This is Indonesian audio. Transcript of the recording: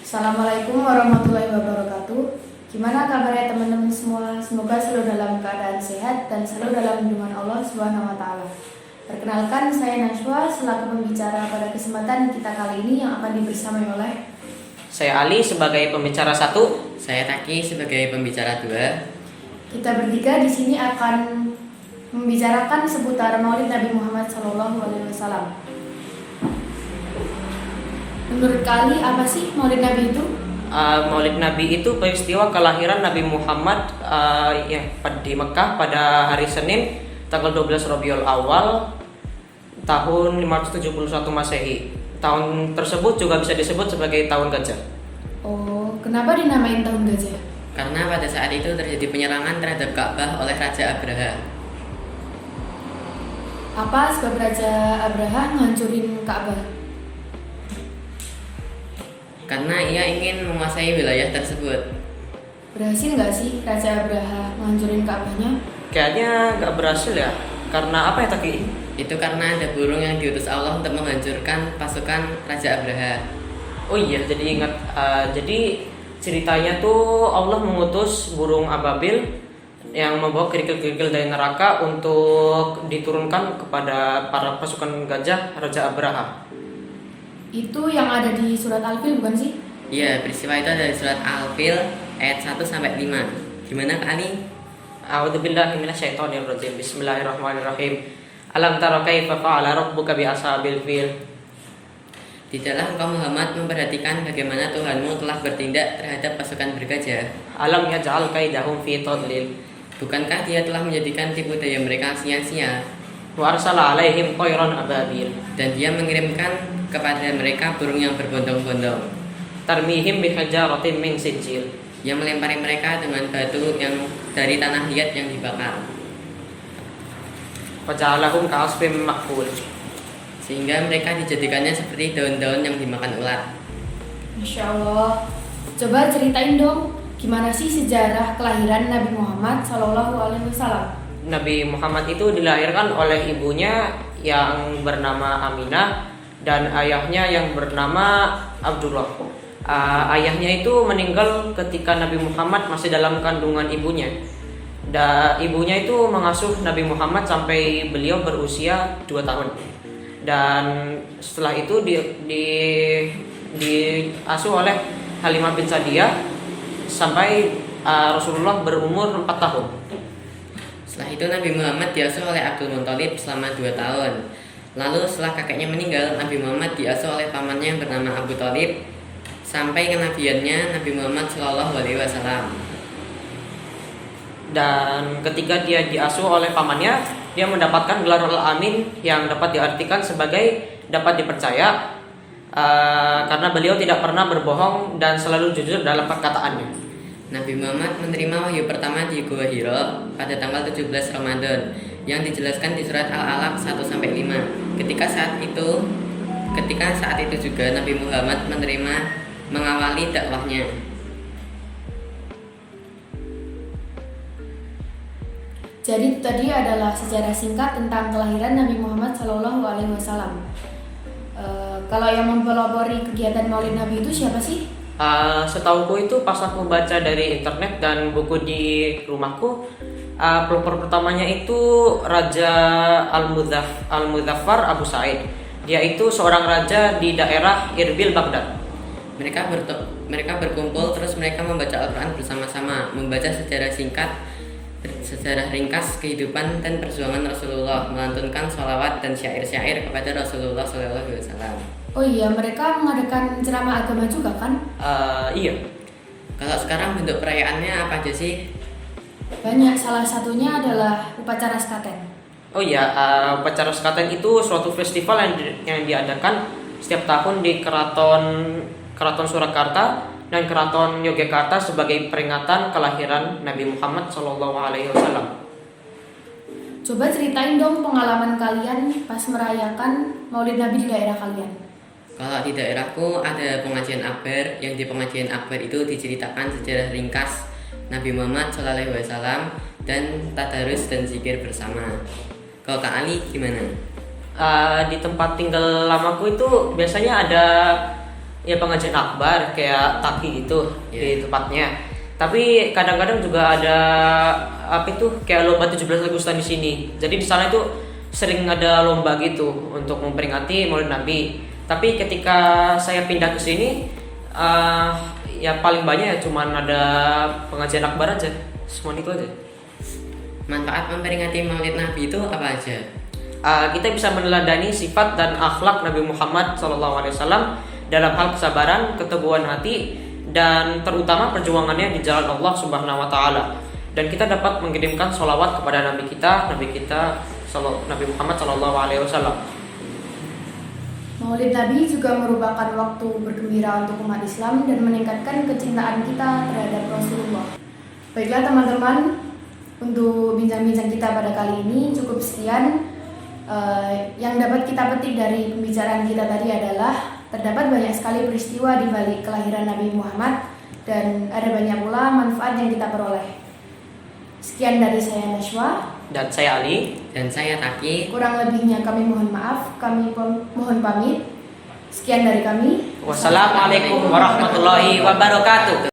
Assalamualaikum warahmatullahi wabarakatuh. Gimana kabarnya teman-teman semua? Semoga selalu dalam keadaan sehat dan selalu dalam lindungan Allah Subhanahu wa taala. Perkenalkan, saya Najwa selaku pembicara pada kesempatan kita kali ini yang akan dibersamai oleh Saya Ali sebagai pembicara 1. Saya Taki sebagai pembicara 2. kita bertiga di sini akan membicarakan seputar Maulid Nabi Muhammad SAW. Menurut kali apa sih Maulid Nabi itu? Maulid Nabi itu peristiwa kelahiran Nabi Muhammad di Mekah pada hari Senin tanggal 12 Rabiul Awal tahun 571 Masehi. Tahun tersebut juga bisa disebut sebagai tahun gajah. Oh, kenapa dinamain tahun gajah? Karena pada saat itu terjadi penyerangan terhadap Ka'bah oleh Raja Abraha. Apa sebab Raja Abraha ngancurin Ka'bah? Karena ia ingin menguasai wilayah tersebut. Berhasil nggak sih Raja Abraha ngancurin Ka'bahnya? Kayaknya nggak berhasil ya. Karena apa ya Taki? Itu karena ada burung yang diutus Allah untuk menghancurkan pasukan Raja Abraha. Oh iya, jadi ingat. Jadi ceritanya tuh Allah mengutus burung ababil yang membawa kerikil-kerikil dari neraka untuk diturunkan kepada para pasukan gajah Raja Abraha. Itu yang ada di surat Al-Fil bukan sih? Iya, peristiwa itu ada di surat Al-Fil ayat 1-5. Gimana Kak Ali? A'udzubillahi minasyaitonirrajim. Bismillahirrahmanirrahim. Alam tara kaifa fa'ala rabbuka bi ashabil fil? Tidaklah engkau Muhammad memperhatikan bagaimana Tuhanmu telah bertindak terhadap pasukan bergajah. Alam yaj'al kaidahum fi tadlil. Bukankah dia telah menjadikan tipu daya mereka sia-sia? Wa arsala alaihim tayran ababil. Dan dia mengirimkan kepada mereka burung yang berbondong-bondong Tarmihim bihajaratin min sijil. yang melempari mereka dengan batu yang dari tanah liat yang dibakar, Faja'alahum ka'asfim ma'kul. sehingga mereka dijadikannya seperti daun-daun yang dimakan ular. Masya Allah. Coba ceritain dong, gimana sih sejarah kelahiran Nabi Muhammad SAW? Nabi Muhammad itu dilahirkan oleh ibunya yang bernama Aminah dan ayahnya yang bernama Abdullah. Ayahnya itu meninggal ketika Nabi Muhammad masih dalam kandungan ibunya. Ibunya itu mengasuh Nabi Muhammad sampai beliau berusia 2 tahun. Dan setelah itu diasuh oleh Halimah bin Sa'diyah sampai Rasulullah berumur 4 tahun. Setelah itu Nabi Muhammad diasuh oleh Abdul Muthalib selama 2 tahun. Lalu setelah kakeknya meninggal, Nabi Muhammad diasuh oleh pamannya yang bernama Abu Thalib sampai kenabiannya Nabi Muhammad SAW. Dan ketika dia diasuh oleh pamannya, dia mendapatkan gelar Al-Amin yang dapat diartikan sebagai dapat dipercaya, karena beliau tidak pernah berbohong dan selalu jujur dalam perkataannya. Nabi Muhammad menerima wahyu pertama di Gua Hira pada tanggal 17 Ramadan yang dijelaskan di surat Al-Alaq 1-5. Ketika saat itu juga Nabi Muhammad mengawali dakwahnya. Jadi tadi adalah sejarah singkat tentang kelahiran Nabi Muhammad SAW. Kalau yang mempelopori kegiatan Maulid Nabi itu siapa sih? Setauku itu pas aku baca dari internet dan buku di rumahku, pelopor pertamanya itu Raja Al-Muzaffar Abu Sa'id. Dia itu seorang raja di daerah Irbil, Baghdad. Mereka berkumpul terus mereka membaca Al-Quran bersama-sama, membaca sejarah ringkas kehidupan dan perjuangan Rasulullah, melantunkan sholawat dan syair-syair kepada Rasulullah SAW. Oh iya, mereka mengadakan ceramah agama juga kan? Iya. Kalau sekarang bentuk perayaannya apa aja sih? Banyak, salah satunya adalah upacara sekaten. Oh iya, upacara sekaten itu suatu festival yang diadakan setiap tahun di Keraton Surakarta dan Keraton Yogyakarta sebagai peringatan kelahiran Nabi Muhammad SAW. Coba ceritain dong pengalaman kalian pas merayakan Maulid Nabi di daerah kalian. Kalau di daerahku ada pengajian akbar, yang di pengajian akbar itu diceritakan sejarah ringkas Nabi Muhammad SAW dan tadarus dan zikir bersama. Kalau Kak Ali gimana? Di tempat tinggal lamaku itu biasanya ada ya pengajian akbar kayak taki gitu di tempatnya. Tapi kadang-kadang juga ada apa itu kayak lomba 17 Agustus di sini. Jadi di sana itu sering ada lomba gitu untuk memperingati Maulid Nabi. Tapi ketika saya pindah ke sini ya paling banyak ya cuman ada pengajian akbar aja. Semua itu aja. Manfaat memperingati Maulid Nabi itu apa aja? Kita bisa meneladani sifat dan akhlak Nabi Muhammad SAW dalam hal kesabaran, keteguhan hati, dan terutama perjuangannya di jalan Allah Subhanahu Wa Taala. Dan kita dapat mengirimkan sholawat kepada Nabi kita Nabi Muhammad SAW. Maulid Nabi juga merupakan waktu bergembira untuk umat Islam dan meningkatkan kecintaan kita terhadap Rasulullah. Baiklah teman-teman, untuk bincang-bincang kita pada kali ini cukup sekian. Yang dapat kita petik dari pembicaraan kita tadi adalah terdapat banyak sekali peristiwa di balik kelahiran Nabi Muhammad dan ada banyak pula manfaat yang kita peroleh. Sekian dari saya Nashwa Dan saya Ali. Dan saya Taki. Kurang lebihnya kami mohon maaf, kami mohon pamit. Sekian dari kami. Wassalamualaikum warahmatullahi wabarakatuh.